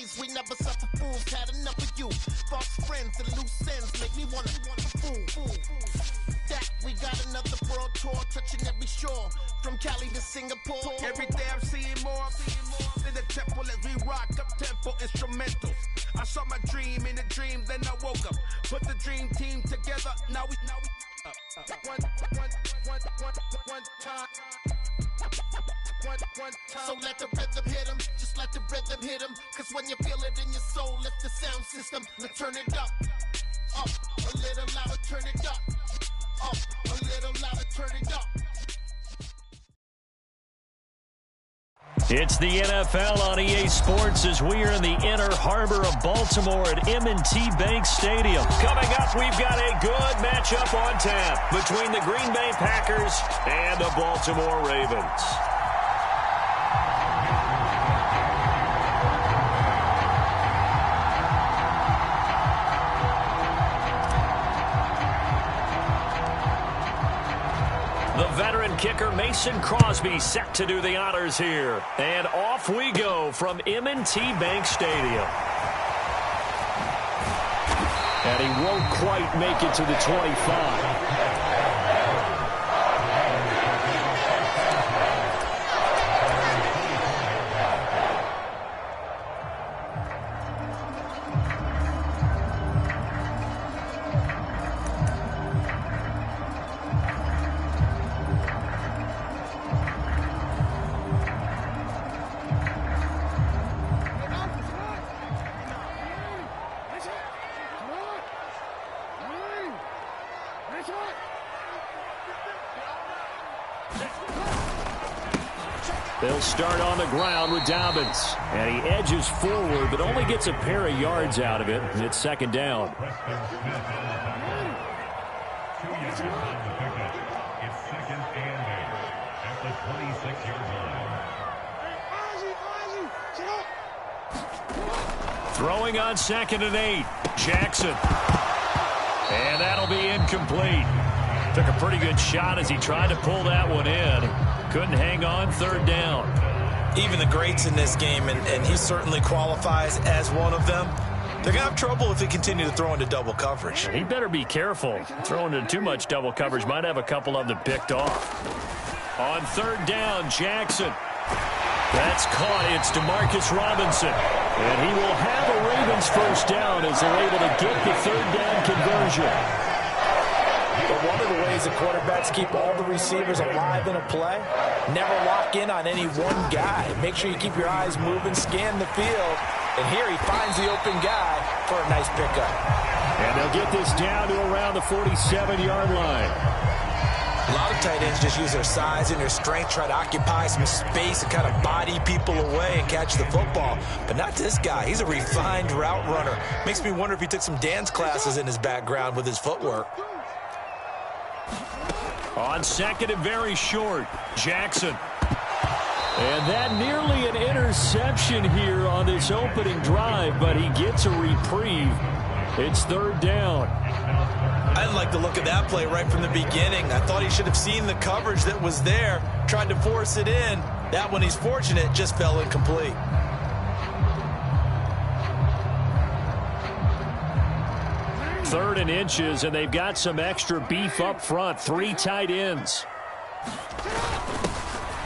days we never suffer fools. Had enough of you. False friends and loose ends make me wanna fool. That we got another world tour touching every shore. From Cali to Singapore. Every day I'm seeing more in the temple as we rock up tempo instrumentals. I saw my dream in a dream, then I woke up. Put the dream team together. Now we one time. So let the rhythm hit him, just let the rhythm hit him. Cause when you feel it in your soul, lift the sound system. Now turn it up a little louder, turn it up a little louder, turn it up. It's the NFL on EA Sports as we are in the inner harbor of Baltimore at M&T Bank Stadium. Coming up, we've got a good matchup on tap between the Green Bay Packers and the Baltimore Ravens. The veteran kicker Mason Crosby set to do the honors here. And off we go from M&T Bank Stadium. And he won't quite make it to the 25. They'll start on the ground with Dobbins. And he edges forward, but only gets a pair of yards out of it. And it's second down. It's second and 8 at the 26-yard line. Throwing on second and 8. Jackson. And that'll be incomplete. Took a pretty good shot as he tried to pull that one in. Couldn't hang on, third down. Even the greats in this game, and he certainly qualifies as one of them, they're going to have trouble if they continue to throw into double coverage. He better be careful. Throwing into too much double coverage might have a couple of them picked off. On third down, Jackson. That's caught. It's DeMarcus Robinson. And he will have a Ravens first down as they're able to get the third down conversion. But one of the ways that quarterbacks keep all the receivers alive in a play, never lock in on any one guy. Make sure you keep your eyes moving, scan the field, and here he finds the open guy for a nice pickup. And they'll get this down to around the 47-yard line. A lot of tight ends just use their size and their strength, try to occupy some space and kind of body people away and catch the football. But not this guy. He's a refined route runner. Makes me wonder if he took some dance classes in his background with his footwork. On second and very short, Jackson. And that nearly an interception here on this opening drive, but he gets a reprieve. It's third down. I didn't like the look of that play right from the beginning. I thought he should have seen the coverage that was there, tried to force it in. That one, he's fortunate, just fell incomplete. Third and inches, and they've got some extra beef up front. 3 tight ends.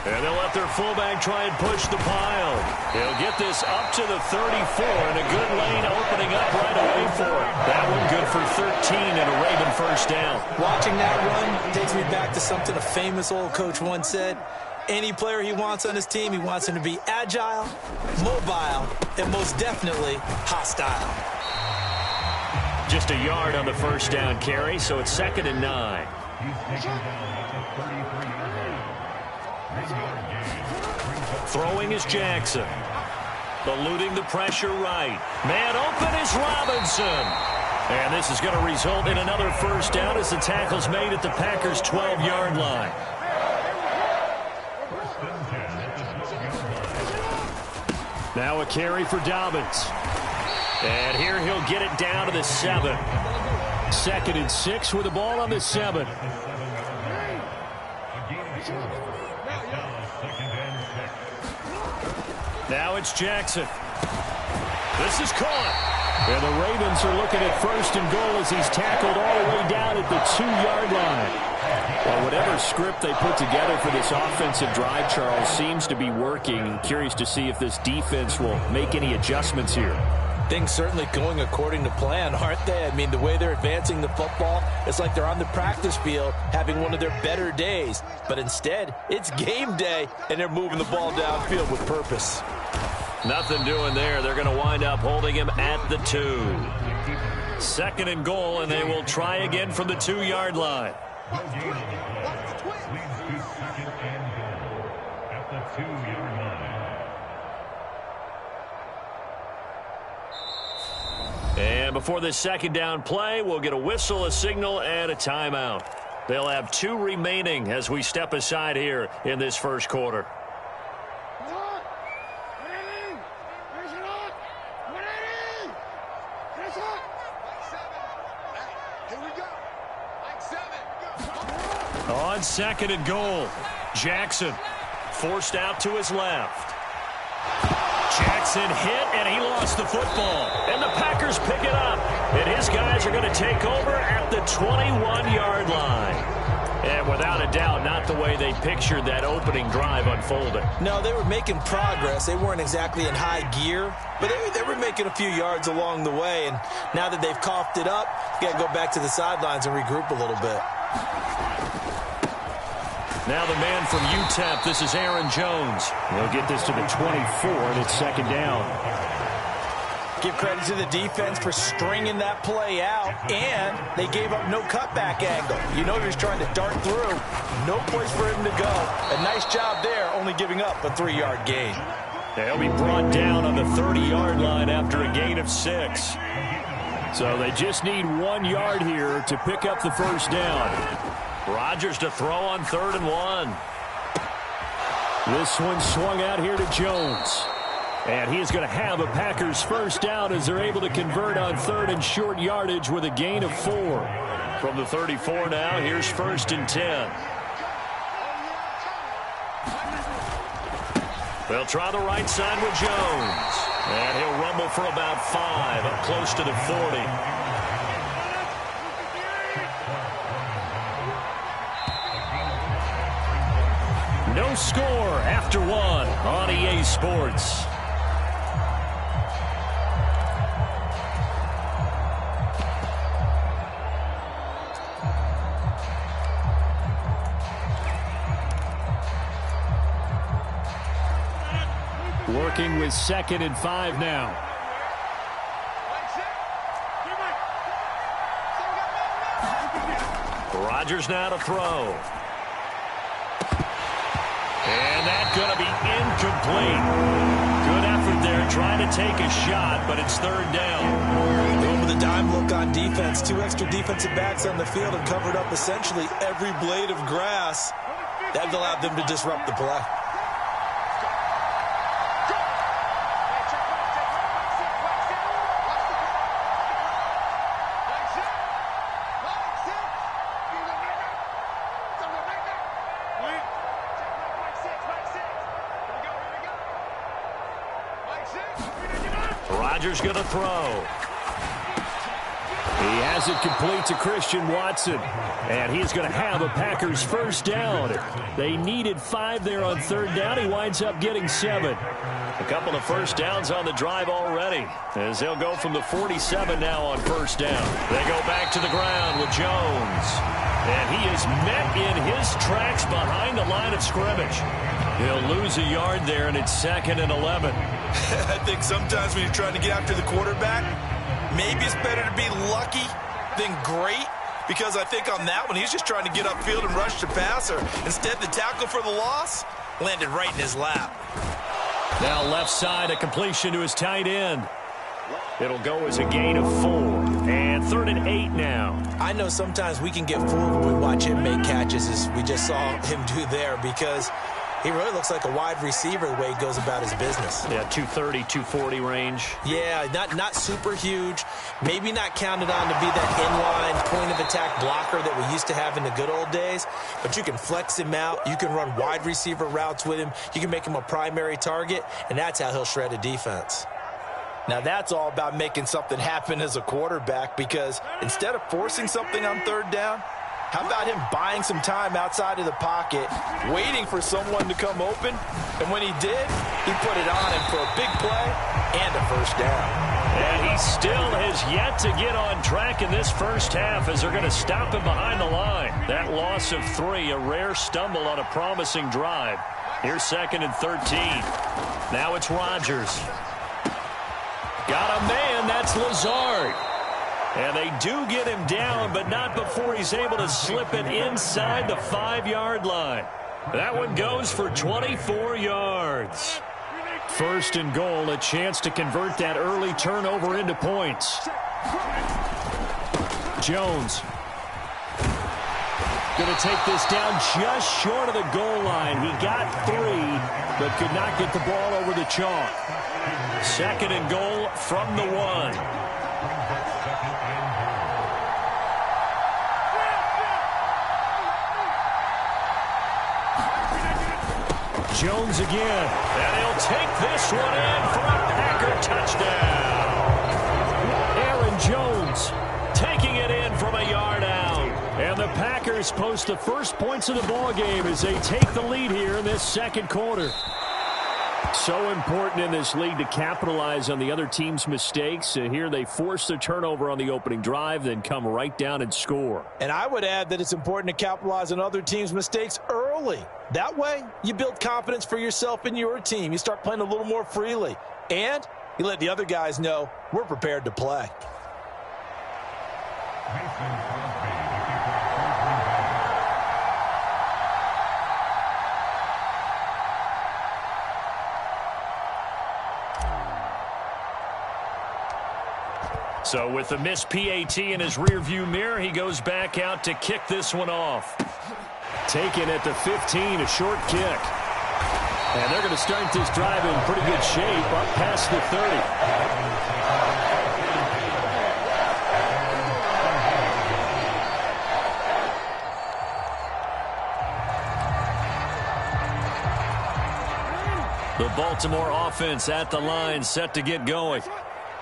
And they'll let their fullback try and push the pile. He'll get this up to the 34, and a good lane opening up right away for him. That one good for 13 and a Raven first down. Watching that run takes me back to something a famous old coach once said. Any player he wants on his team, he wants him to be agile, mobile, and most definitely hostile. Just a yard on the first down carry, so it's second and 9. Throwing is Jackson. Eluding the pressure right. Man open is Robinson. And this is going to result in another first down as the tackle's made at the Packers' 12-yard line. Now a carry for Dobbins. And here he'll get it down to the 7. Second and 6 with the ball on the 7. Now it's Jackson. This is caught. And the Ravens are looking at 1st and goal as he's tackled all the way down at the 2-yard line. Well, whatever script they put together for this offensive drive, Charles, seems to be working. Curious to see if this defense will make any adjustments here. Things certainly going according to plan, aren't they? I mean, the way they're advancing the football, it's like they're on the practice field having one of their better days. But instead, it's game day, and they're moving the ball downfield with purpose. Nothing doing there. They're going to wind up holding him at the 2. 2nd and goal, and they will try again from the 2-yard line. Leads to 2nd and goal at the 2-yard line. And before this 2nd down play, we'll get a whistle, a signal, and a timeout. They'll have 2 remaining as we step aside here in this 1st quarter. On 2nd and goal, Jackson forced out to his left. Jackson hit, and he lost the football. And the Packers pick it up. And his guys are going to take over at the 21-yard line. And without a doubt, not the way they pictured that opening drive unfolding. No, they were making progress. They weren't exactly in high gear, but they were making a few yards along the way. And now that they've coughed it up, you got to go back to the sidelines and regroup a little bit. Now the man from UTEP, this is Aaron Jones. He'll get this to the 24, and it's 2nd down. Give credit to the defense for stringing that play out, and they gave up no cutback angle. You know he was trying to dart through. No place for him to go. A nice job there, only giving up a 3-yard gain. They'll be brought down on the 30-yard line after a gain of 6. So they just need 1 yard here to pick up the 1st down. Rodgers to throw on 3rd and 1. This one swung out here to Jones. And he is going to have a Packers 1st down as they're able to convert on 3rd and short yardage with a gain of 4. From the 34 now, here's 1st and 10. They'll try the right side with Jones. And he'll rumble for about 5, up close to the 40. No score after 1 on EA Sports. Working with 2nd and 5 now. Rodgers now to throw. And that's going to be incomplete. Good effort there trying to take a shot, but it's 3rd down. Going with a dime look on defense. 2 extra defensive backs on the field and covered up essentially every blade of grass. That allowed them to disrupt the play. Rodgers going to throw. He has it complete to Christian Watson. And he's going to have a Packers 1st down. They needed 5 there on 3rd down. He winds up getting 7. A couple of 1st downs on the drive already, as they'll go from the 47 now on 1st down. They go back to the ground with Jones. And he is met in his tracks behind the line of scrimmage. He'll lose a yard there, and it's 2nd and 11. I think sometimes when you're trying to get after the quarterback, maybe it's better to be lucky than great, because I think on that one, he's just trying to get upfield and rush the passer. Instead, the tackle for the loss landed right in his lap. Now left side, a completion to his tight end. It'll go as a gain of 4. And 3rd and 8 now. I know sometimes we can get fooled when we watch him make catches, as we just saw him do there, because he really looks like a wide receiver the way he goes about his business. Yeah, 230, 240 range. Yeah, not super huge. Maybe not counted on to be that inline point-of-attack blocker that we used to have in the good old days. But you can flex him out. You can run wide receiver routes with him. You can make him a primary target, and that's how he'll shred a defense. Now that's all about making something happen as a quarterback, because instead of forcing something on third down, how about him buying some time outside of the pocket, waiting for someone to come open, and when he did, he put it on him for a big play and a first down. And he still has yet to get on track in this first half as they're going to stop him behind the line. That loss of 3, a rare stumble on a promising drive. Here's 2nd and 13. Now it's Rodgers. Got a man, that's Lazard. And they do get him down, but not before he's able to slip it inside the 5-yard line. That one goes for 24 yards. 1st and goal, a chance to convert that early turnover into points. Jones. Going to take this down just short of the goal line. He got 3, but could not get the ball over the chalk. 2nd and goal from the 1. Jones again, and he'll take this one in for a Packer touchdown. Aaron Jones taking it in from a yard out. And the Packers post the first points of the ball game as they take the lead here in this second quarter. So important in this league to capitalize on the other team's mistakes. Here they force the turnover on the opening drive, then come right down and score. And I would add that it's important to capitalize on other teams' mistakes early. That way, you build confidence for yourself and your team. You start playing a little more freely. And you let the other guys know we're prepared to play. So with the missed PAT in his rearview mirror, he goes back out to kick this one off. Taken at the 15, a short kick. And they're going to start this drive in pretty good shape up past the 30. The Baltimore offense at the line, set to get going.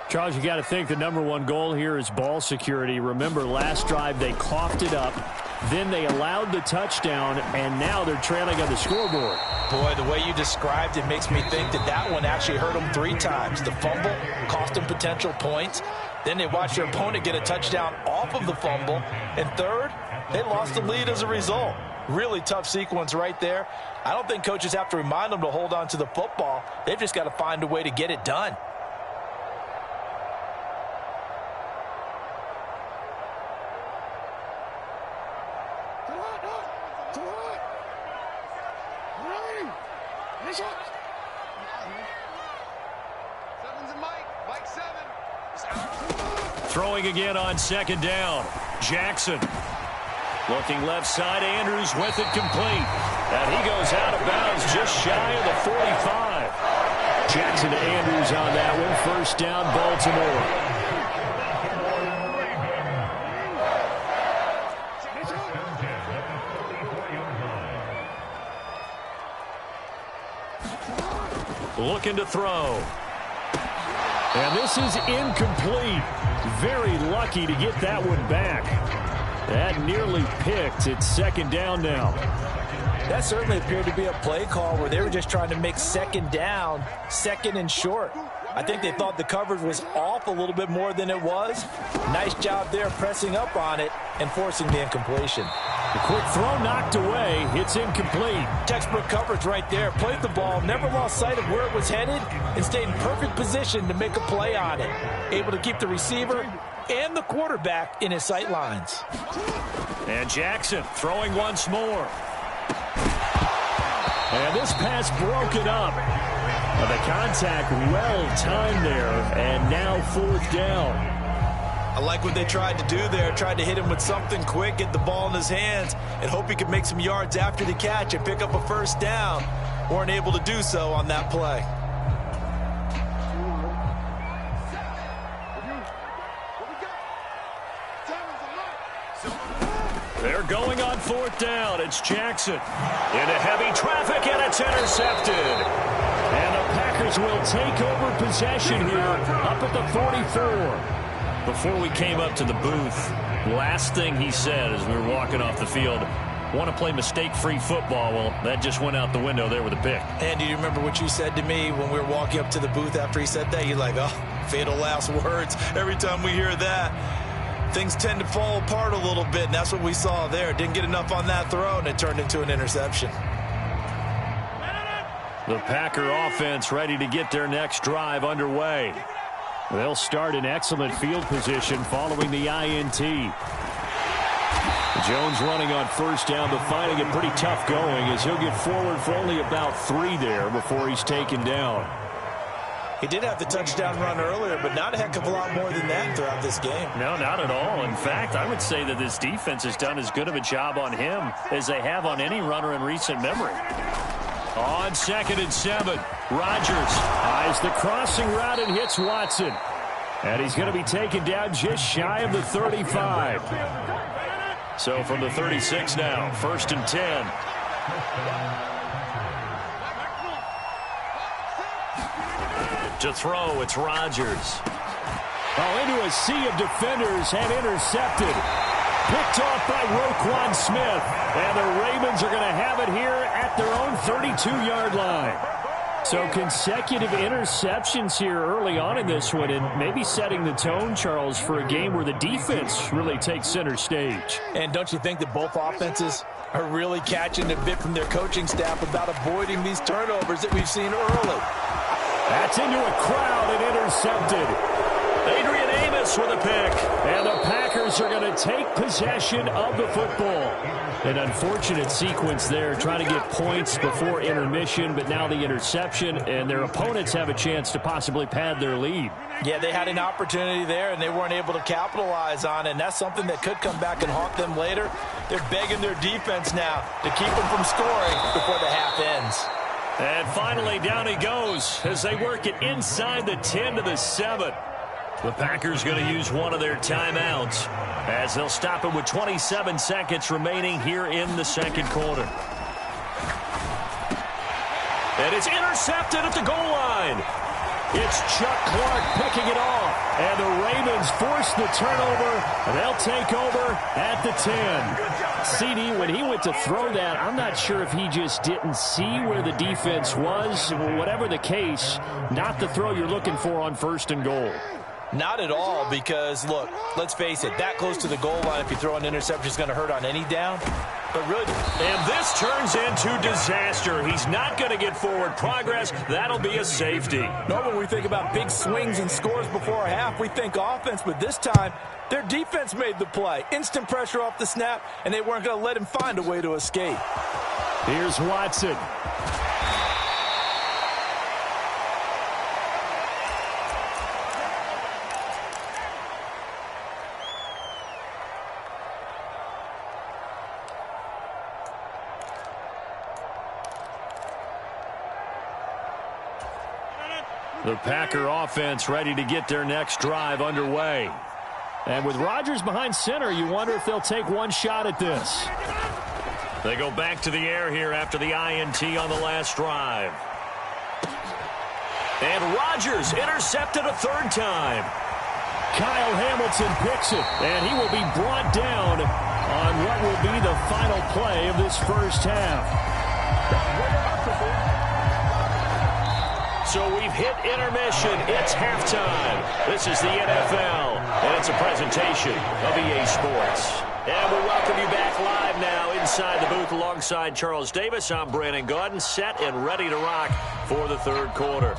Charles, you got to think the #1 goal here is ball security. Remember, last drive they coughed it up, then they allowed the touchdown, and now they're trailing on the scoreboard. Boy, the way you described it makes me think that one actually hurt them 3 times. The fumble cost them potential points. Then they watched their opponent get a touchdown off of the fumble. And third, they lost the lead as a result. Really tough sequence right there. I don't think coaches have to remind them to hold on to the football. They've just got to find a way to get it done. Throwing again on 2nd down. Jackson. Looking left side. Andrews with it complete. And he goes out of bounds just shy of the 45. Jackson to Andrews on that one. First down, Baltimore. Looking to throw. And this is incomplete. Very lucky to get that one back. That nearly picked. It's 2nd down now. That certainly appeared to be a play call where they were just trying to make 2nd down, 2nd and short. I think they thought the coverage was off a little bit more than it was. Nice job there pressing up on it and forcing the incompletion. The quick throw knocked away. It's incomplete. Textbook coverage right there. Played the ball, never lost sight of where it was headed, and stayed in perfect position to make a play on it. Able to keep the receiver and the quarterback in his sight lines. And Jackson throwing once more. And this pass broken up. The contact well timed there, and now 4th down. I like what they tried to do there. Tried to hit him with something quick, get the ball in his hands, and hope he could make some yards after the catch and pick up a first down. Weren't able to do so on that play. They're going on 4th down. It's Jackson into heavy traffic, and it's intercepted. And the Packers Packers will take over possession here up at the 44. Before we came up to the booth, last thing he said as we were walking off the field, want to play mistake-free football. Well, that just went out the window there with a pick. And do you remember what you said to me when we were walking up to the booth after he said that? You're like, oh, fatal last words. Every time we hear that, things tend to fall apart a little bit, and that's what we saw there. Didn't get enough on that throw, and it turned into an interception. The Packer offense ready to get their next drive underway. They'll start in excellent field position following the INT. Jones running on first down, but finding it pretty tough going as he'll get forward for only about 3 there before he's taken down. He did have the touchdown run earlier, but not a heck of a lot more than that throughout this game. No, not at all. In fact, I would say that this defense has done as good of a job on him as they have on any runner in recent memory. On 2nd and 7, Rodgers eyes the crossing route and hits Watson. And he's going to be taken down just shy of the 35. So from the 36 now, 1st and 10. To throw, it's Rodgers. Oh, into a sea of defenders and intercepted. Picked off by Roquan Smith. And the Ravens are going to have it here at their own 32-yard line. So consecutive interceptions here early on in this one, and maybe setting the tone, Charles, for a game where the defense really takes center stage. And don't you think that both offenses are really catching a bit from their coaching staff about avoiding these turnovers that we've seen early? That's into a crowd and intercepted. Adrian Amos with a pick. And the Packers are going to take possession of the football. An unfortunate sequence there, trying to get points before intermission, but now the interception, and their opponents have a chance to possibly pad their lead. Yeah, they had an opportunity there, and they weren't able to capitalize on it, and that's something that could come back and haunt them later. They're begging their defense now to keep them from scoring before the half ends. And finally, down he goes as they work it inside the 10 to the 7. The Packers going to use one of their timeouts as they'll stop it with 27 seconds remaining here in the second quarter. And it's intercepted at the goal line. It's Chuck Clark picking it off. And the Ravens force the turnover. And they'll take over at the 10. CD, when he went to throw that, I'm not sure if he just didn't see where the defense was. Whatever the case, not the throw you're looking for on 1st and goal. Not at all, because, look, let's face it, that close to the goal line, if you throw an interception, is going to hurt on any down. But really, and this turns into disaster. He's not going to get forward progress. That'll be a safety. Normally, when we think about big swings and scores before a half, we think offense, but this time, their defense made the play. Instant pressure off the snap, and they weren't going to let him find a way to escape. Here's Watson. The Packer offense ready to get their next drive underway. And with Rodgers behind center, you wonder if they'll take one shot at this. They go back to the air here after the INT on the last drive. And Rodgers intercepted a 3rd time. Kyle Hamilton picks it, and he will be brought down on what will be the final play of this first half. So we've hit intermission. It's halftime. This is the NFL, and it's a presentation of EA Sports. And we welcome you back live now inside the booth alongside Charles Davis. I'm Brandon Gaudin, set and ready to rock for the 3rd quarter.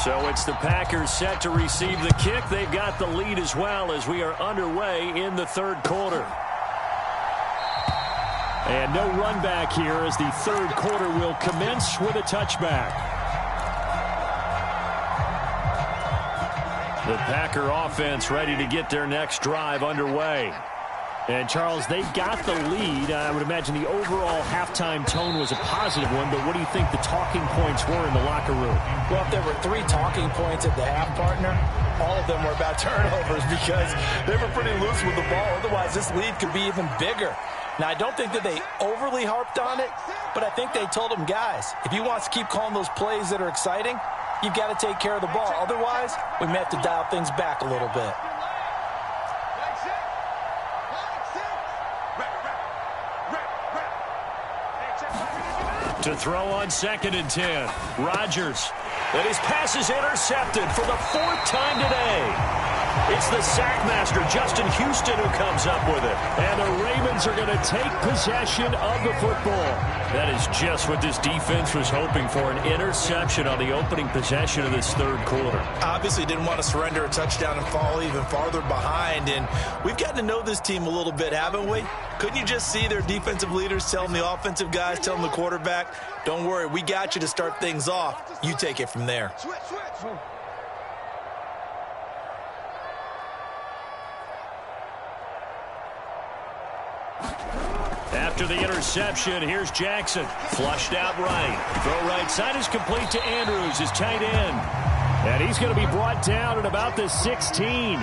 So it's the Packers set to receive the kick. They've got the lead as well as we are underway in the 3rd quarter. And no run back here as the 3rd quarter will commence with a touchback. The Packer offense ready to get their next drive underway. And, Charles, they got the lead. I would imagine the overall halftime tone was a positive one, but what do you think the talking points were in the locker room? Well, if there were 3 talking points at the half, partner, all of them were about turnovers because they were pretty loose with the ball. Otherwise, this lead could be even bigger. Now, I don't think that they overly harped on it, but I think they told them, guys, if you want to keep calling those plays that are exciting, you've got to take care of the ball. Otherwise, we may have to dial things back a little bit. To throw on 2nd and 10. Rodgers. And his pass is intercepted for the 4th time today. It's the sackmaster, Justin Houston, who comes up with it. And the Ravens are going to take possession of the football. That is just what this defense was hoping for, an interception on the opening possession of this 3rd quarter. Obviously didn't want to surrender a touchdown and fall even farther behind. And we've gotten to know this team a little bit, haven't we? Couldn't you just see their defensive leaders telling the offensive guys, telling the quarterback, don't worry, we got you to start things off. You take it from there. After the interception, here's Jackson. Flushed out right. Throw right side is complete to Andrews, his tight end. And he's going to be brought down at about the 16.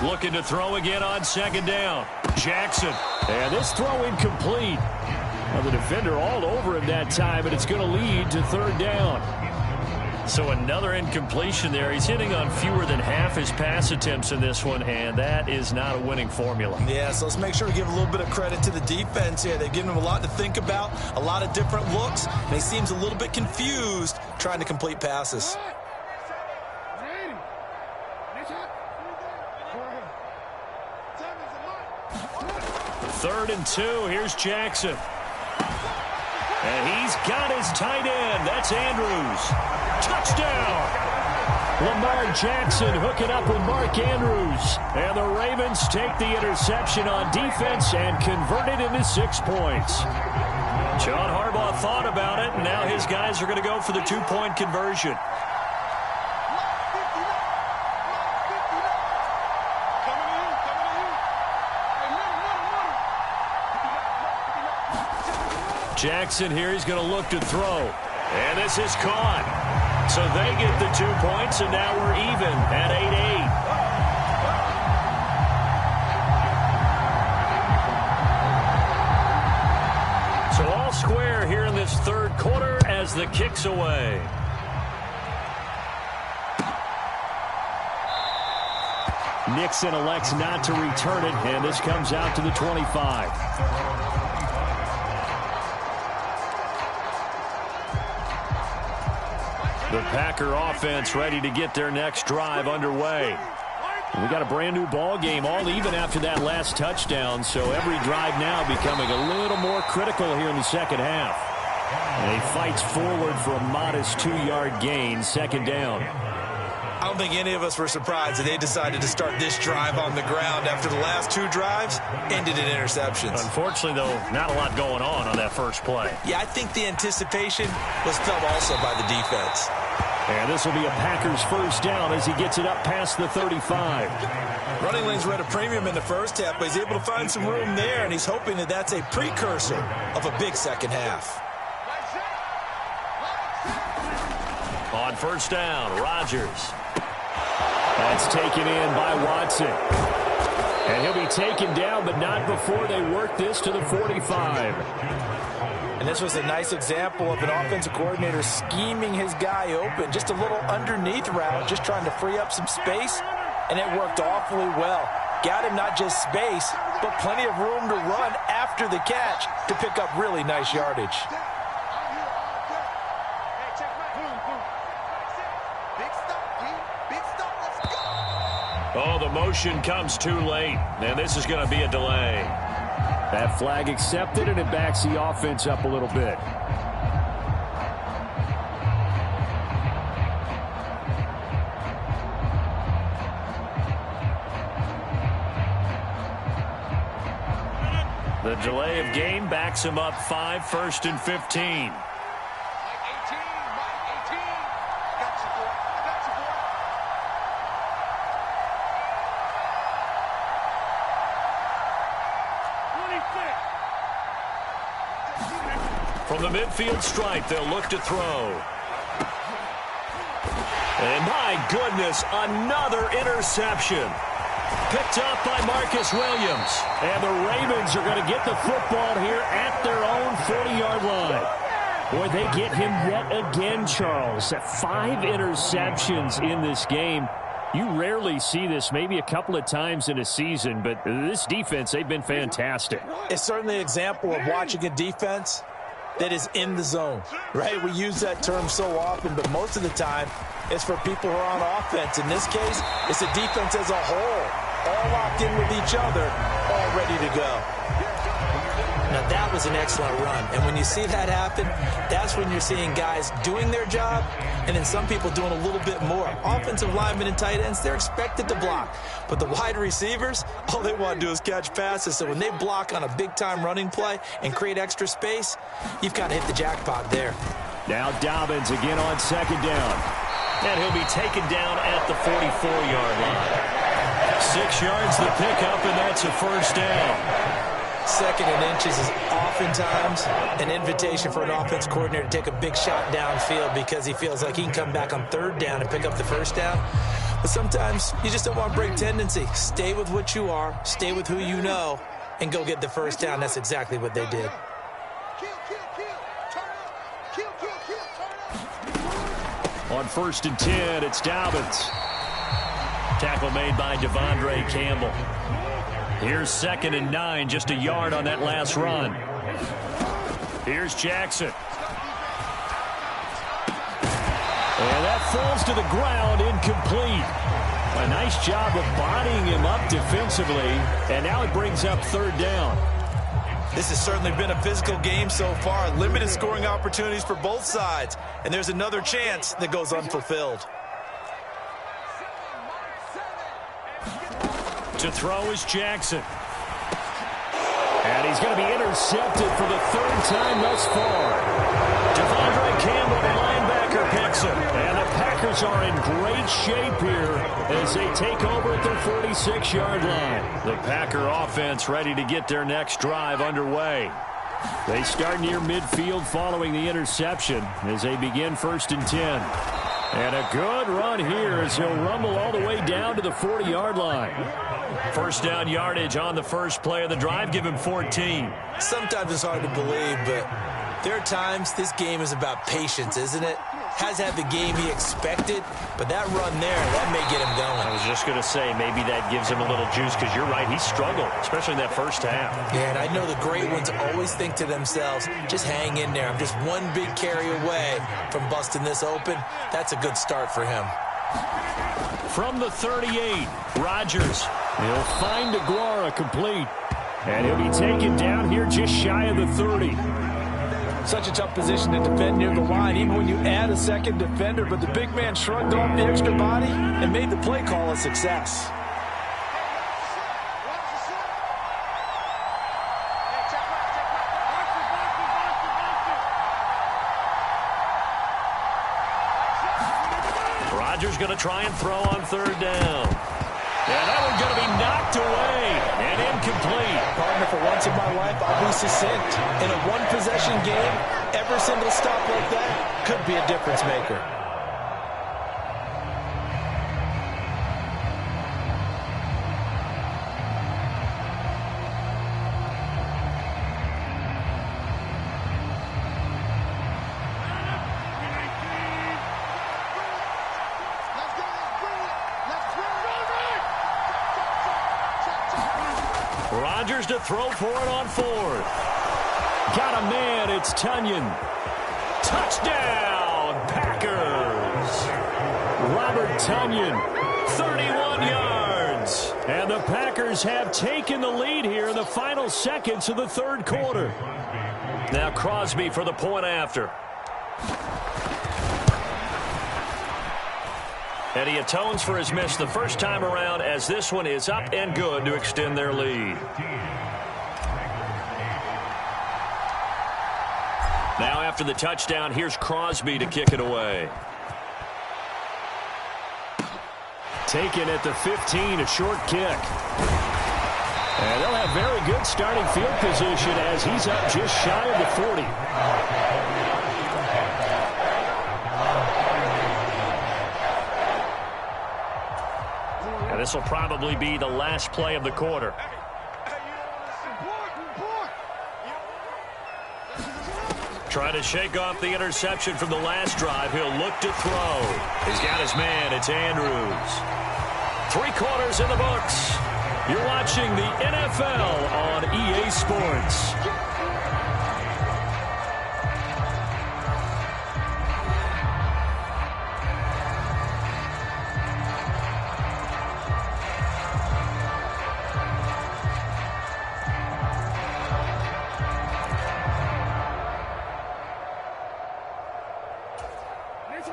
Looking to throw again on 2nd down. Jackson. And this throw incomplete. Well, the defender all over him that time, and it's going to lead to 3rd down. So another incompletion there. He's hitting on fewer than half his pass attempts in this one, and that is not a winning formula. Yeah, so let's make sure we give a little bit of credit to the defense here. They've given him a lot to think about, a lot of different looks, and he seems a little bit confused trying to complete passes. 3rd and 2. Here's Jackson. And he's got his tight end. That's Andrews. Touchdown! Lamar Jackson hooking up with Mark Andrews. And the Ravens take the interception on defense and convert it into 6 points. John Harbaugh thought about it, and now his guys are going to go for the 2-point conversion. Jackson here, he's going to look to throw. And this is caught. So they get the 2 points, and now we're even at 8-8. So all square here in this 3rd quarter as the kick's away. Nixon elects not to return it, and this comes out to the 25. The Packer offense ready to get their next drive underway. We got a brand new ball game, all even after that last touchdown, so every drive now becoming a little more critical here in the 2nd half. And he fights forward for a modest 2-yard gain, 2nd down. I don't think any of us were surprised that they decided to start this drive on the ground after the last 2 drives ended in interceptions. Unfortunately, though, not a lot going on that first play. Yeah, I think the anticipation was felt also by the defense. And this will be a Packers 1st down as he gets it up past the 35. Running lanes were at a premium in the first half, but he's able to find some room there, and he's hoping that that's a precursor of a big 2nd half. On 1st down, Rodgers. That's taken in by Watson. And he'll be taken down, but not before they work this to the 45. And this was a nice example of an offensive coordinator scheming his guy open. Just a little underneath route, just trying to free up some space, and it worked awfully well. Got him not just space, but plenty of room to run after the catch to pick up really nice yardage. Oh, the motion comes too late, and this is going to be a delay. That flag accepted, and it backs the offense up a little bit. The delay of game backs him up 5, 1st and 15. From the midfield stripe, they'll look to throw. And my goodness, another interception. Picked up by Marcus Williams. And the Ravens are going to get the football here at their own 40-yard line. Boy, they get him yet again, Charles. 5 interceptions in this game. You rarely see this, maybe a couple of times in a season, but this defense, they've been fantastic. It's certainly an example of watching a defense that is in the zone, right? We use that term so often, but most of the time it's for people who are on offense. In this case, it's a defense as a whole, all locked in with each other, all ready to go. Now, that was an excellent run, and when you see that happen, that's when you're seeing guys doing their job and then some people doing a little bit more. Offensive linemen and tight ends, they're expected to block, but the wide receivers, all they want to do is catch passes. So when they block on a big-time running play and create extra space, you've kind of hit the jackpot there. Now Dobbins again on second down, and he'll be taken down at the 44-yard line. 6 yards the pickup, and that's a first down. Second and inches is oftentimes an invitation for an offense coordinator to take a big shot downfield because he feels like he can come back on third down and pick up the first down. But sometimes you just don't want to break tendency. Stay with what you are, stay with who you know, and go get the first down. That's exactly what they did. On 1st and 10, it's Dobbins. Tackle made by Devondre Campbell. Here's 2nd and 9, just a yard on that last run. Here's Jackson. And that falls to the ground, incomplete. A nice job of bodying him up defensively, and now it brings up 3rd down. This has certainly been a physical game so far. Limited scoring opportunities for both sides, and there's another chance that goes unfulfilled. To throw is Jackson. And he's going to be intercepted for the 3rd time thus far. Devondre Campbell, the linebacker, picks him. And the Packers are in great shape here as they take over at their 46-yard line. The Packer offense ready to get their next drive underway. They start near midfield following the interception as they begin 1st and 10. And a good run here as he'll rumble all the way down to the 40-yard line. First down yardage on the first play of the drive. Give him 14. Sometimes it's hard to believe, but there are times this game is about patience, isn't it? Has had the game he expected, but that run there, that may get him going. I was just going to say, maybe that gives him a little juice because you're right, he struggled, especially in that first half. Yeah, and I know the great ones always think to themselves, just hang in there. I'm just one big carry away from busting this open. That's a good start for him. From the 38, Rodgers. He'll find Aguara complete. And he'll be taken down here just shy of the 30. Such a tough position to defend near the line, even when you add a second defender. But the big man shrugged off the extra body and made the play call a success. Rodgers going to try and throw on 3rd down. And that one's going to be knocked away and incomplete. Partner, for once in my life, I'll be succinct. In a one-possession game, every single stop like that could be a difference maker. Rodgers to throw for it on 4th. Got a man, it's Tunyon. Touchdown, Packers. Robert Tunyon, 31 yards. And the Packers have taken the lead here in the final seconds of the 3rd quarter. Now Crosby for the point after. And he atones for his miss the first time around as this one is up and good to extend their lead. Now after the touchdown, here's Crosby to kick it away. Taken at the 15, a short kick. And they'll have very good starting field position as he's up just shy of the 40. And this will probably be the last play of the quarter. Trying to shake off the interception from the last drive. He'll look to throw. He's got his man. It's Andrews. 3 quarters in the books. You're watching the NFL on EA Sports.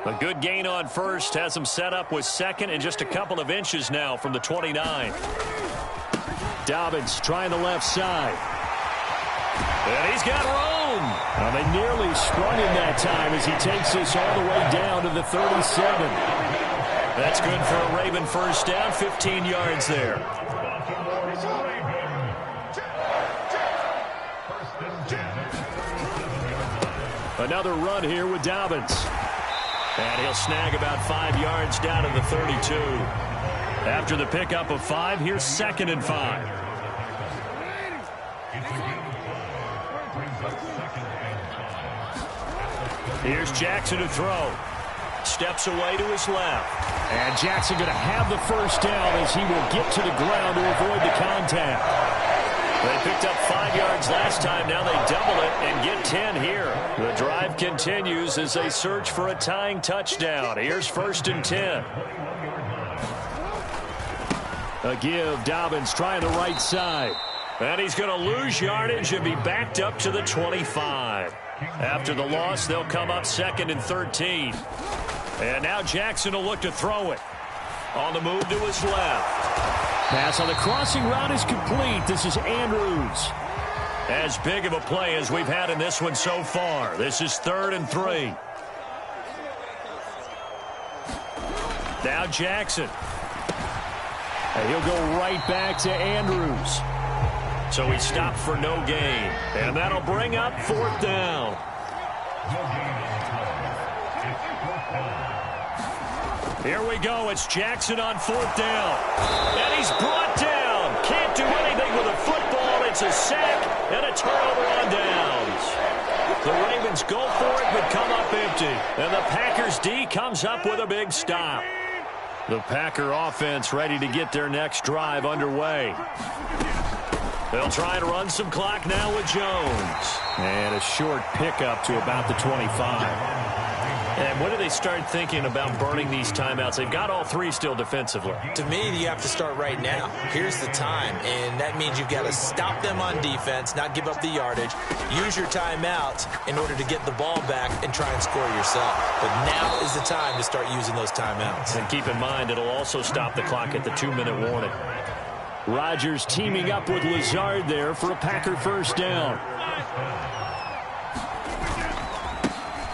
A good gain on first has him set up with second and just a couple of inches now from the 29. Dobbins trying the left side. And he's got room. Well, they nearly sprung him that time as he takes this all the way down to the 37. That's good for a Raven first down, 15 yards there. Another run here with Dobbins. And he'll snag about 5 yards down to the 32. After the pickup of 5, here's 2nd and 5. Here's Jackson to throw. Steps away to his left. And Jackson going to have the first down as he will get to the ground to avoid the contact. They picked up 5 yards last time. Now they double it and get 10 here. The drive continues as they search for a tying touchdown. Here's 1st and 10. A give. Dobbins trying the right side. And he's going to lose yardage and be backed up to the 25. After the loss, they'll come up 2nd and 13. And now Jackson will look to throw it. On the move to his left. Pass on the crossing route is complete. This is Andrews. As big of a play as we've had in this one so far. This is 3rd and 3. Now Jackson. And he'll go right back to Andrews. So he stopped for no gain. And that'll bring up 4th down. Here we go. It's Jackson on 4th down. And he's brought down. Can't do anything with a football. It's a sack and a turnover on downs. The Ravens go for it but come up empty. And the Packers D comes up with a big stop. The Packer offense ready to get their next drive underway. They'll try and run some clock now with Jones. And a short pickup to about the 25. And when do they start thinking about burning these timeouts? They've got all 3 still defensively. To me, you have to start right now. Here's the time, and that means you've got to stop them on defense, not give up the yardage, use your timeouts in order to get the ball back and try and score yourself. But now is the time to start using those timeouts. And keep in mind, it'll also stop the clock at the 2-minute warning. Rodgers teaming up with Lazard there for a Packer first down.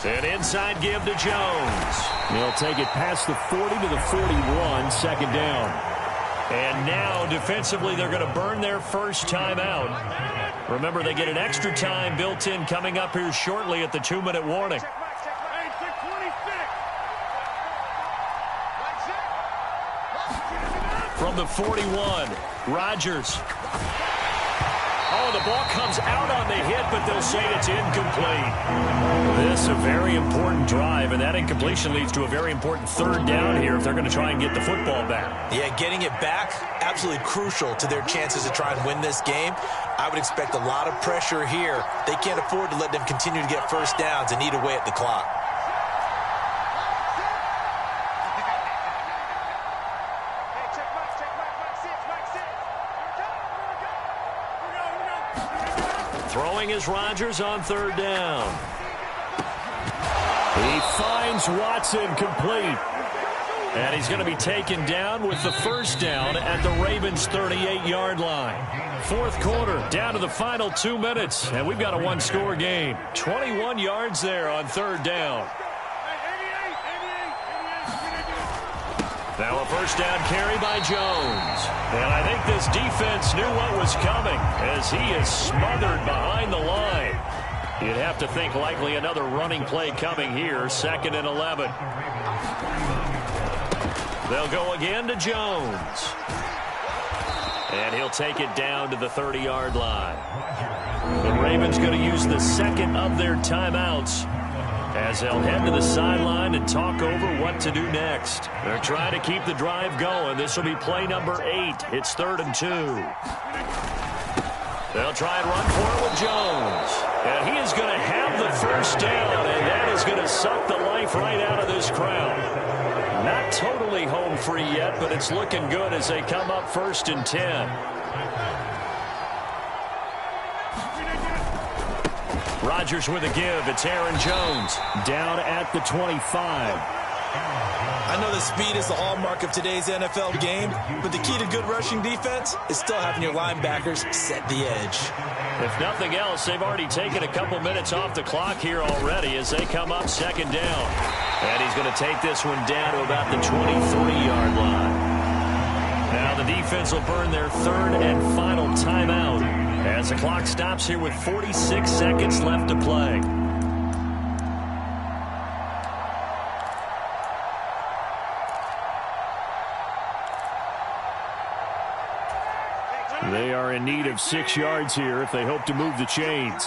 An inside give to Jones. He'll take it past the 40 to the 41, 2nd down. And now, defensively, they're going to burn their first timeout. Remember, they get an extra time built in coming up here shortly at the 2-minute warning. From the 41, Rodgers. Oh, the ball comes out on the hit, but they'll say it's incomplete. This is a very important drive, and that incompletion leads to a very important 3rd down here if they're going to try and get the football back. Yeah, getting it back, absolutely crucial to their chances to try and win this game. I would expect a lot of pressure here. They can't afford to let them continue to get first downs and eat away at the clock. Throwing is Rodgers on 3rd down. He finds Watson complete. And he's going to be taken down with the first down at the Ravens' 38-yard line. 4th quarter, down to the final 2 minutes. And we've got a 1-score game. 21 yards there on 3rd down. Now a first down carry by Jones. And I think this defense knew what was coming as he is smothered behind the line. You'd have to think likely another running play coming here, 2nd and 11. They'll go again to Jones. And he'll take it down to the 30-yard line. The Ravens going to use the second of their timeouts as they'll head to the sideline and talk over what to do next. They're trying to keep the drive going. This will be play number 8. It's 3rd and 2. They'll try and run for it with Jones. And he is going to have the first down, and that is going to suck the life right out of this crowd. Not totally home free yet, but it's looking good as they come up 1st and 10. Rodgers with a give. It's Aaron Jones down at the 25. I know the speed is the hallmark of today's NFL game, but the key to good rushing defense is still having your linebackers set the edge. If nothing else, they've already taken a couple minutes off the clock here already as they come up 2nd down. And he's going to take this one down to about the 23-yard line. Now the defense will burn their 3rd and final timeout as the clock stops here with 46 seconds left to play. They are in need of 6 yards here if they hope to move the chains.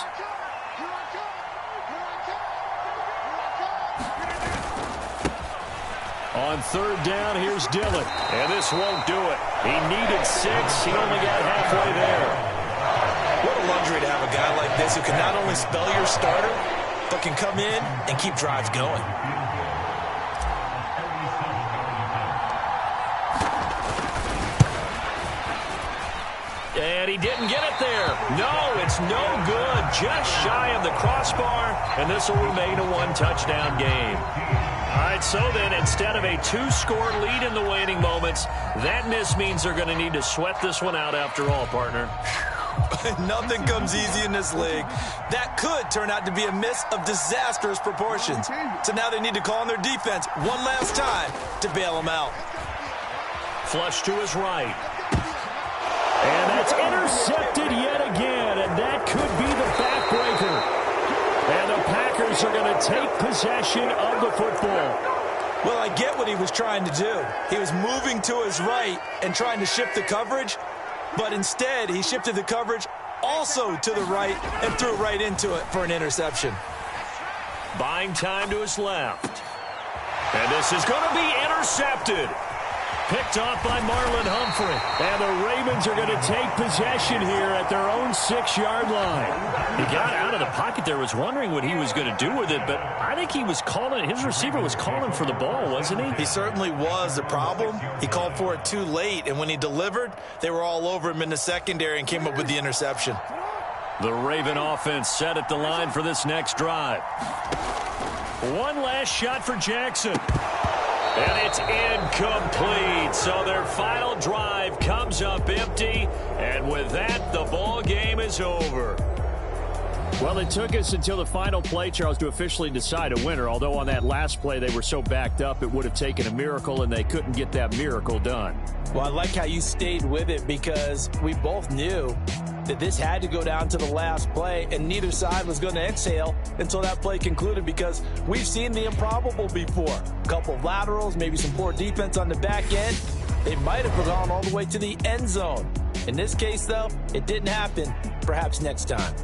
On 3rd down, here's Dillon. And this won't do it. He needed 6. He only got halfway there. What a luxury to have a guy like this who can not only spell your starter, but can come in and keep drives going. And he didn't get it there. No, it's no good. Just shy of the crossbar, and this will remain a 1-touchdown game. All right, so then instead of a 2-score lead in the waning moments, that miss means they're going to need to sweat this one out after all, partner. Nothing comes easy in this league. That could turn out to be a miss of disastrous proportions. So now they need to call on their defense one last time to bail them out. Flush to his right. And that's intercepted yet again, and that could be the backbreaker. And the Packers are going to take possession of the football. Well, I get what he was trying to do. He was moving to his right and trying to shift the coverage, but instead he shifted the coverage also to the right and threw right into it for an interception. Buying time to his left. And this is going to be intercepted. Picked off by Marlon Humphrey. And the Ravens are going to take possession here at their own 6-yard line. He got out of the pocket there, was wondering what he was going to do with it, but I think he was calling, his receiver was calling for the ball, wasn't he? He certainly was. The problem, he called for it too late, and when he delivered, they were all over him in the secondary and came up with the interception. The Raven offense set at the line for this next drive. One last shot for Jackson. And it's incomplete. So their final drive comes up empty. And with that, the ball game is over. Well, it took us until the final play, Charles, to officially decide a winner. Although on that last play they were so backed up, it would have taken a miracle, and they couldn't get that miracle done. Well, I like how you stayed with it because we both knew that this had to go down to the last play, and neither side was going to exhale until that play concluded because we've seen the improbable before. A couple of laterals, maybe some poor defense on the back end. They might have gone all the way to the end zone. In this case, though, it didn't happen. Perhaps next time.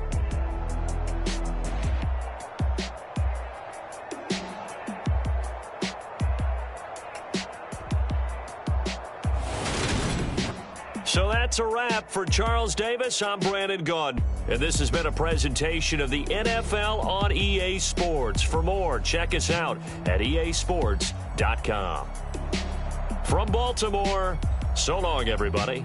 So that's a wrap for Charles Davis. I'm Brandon Gunn, and this has been a presentation of the NFL on EA Sports. For more, check us out at easports.com. From Baltimore, so long, everybody.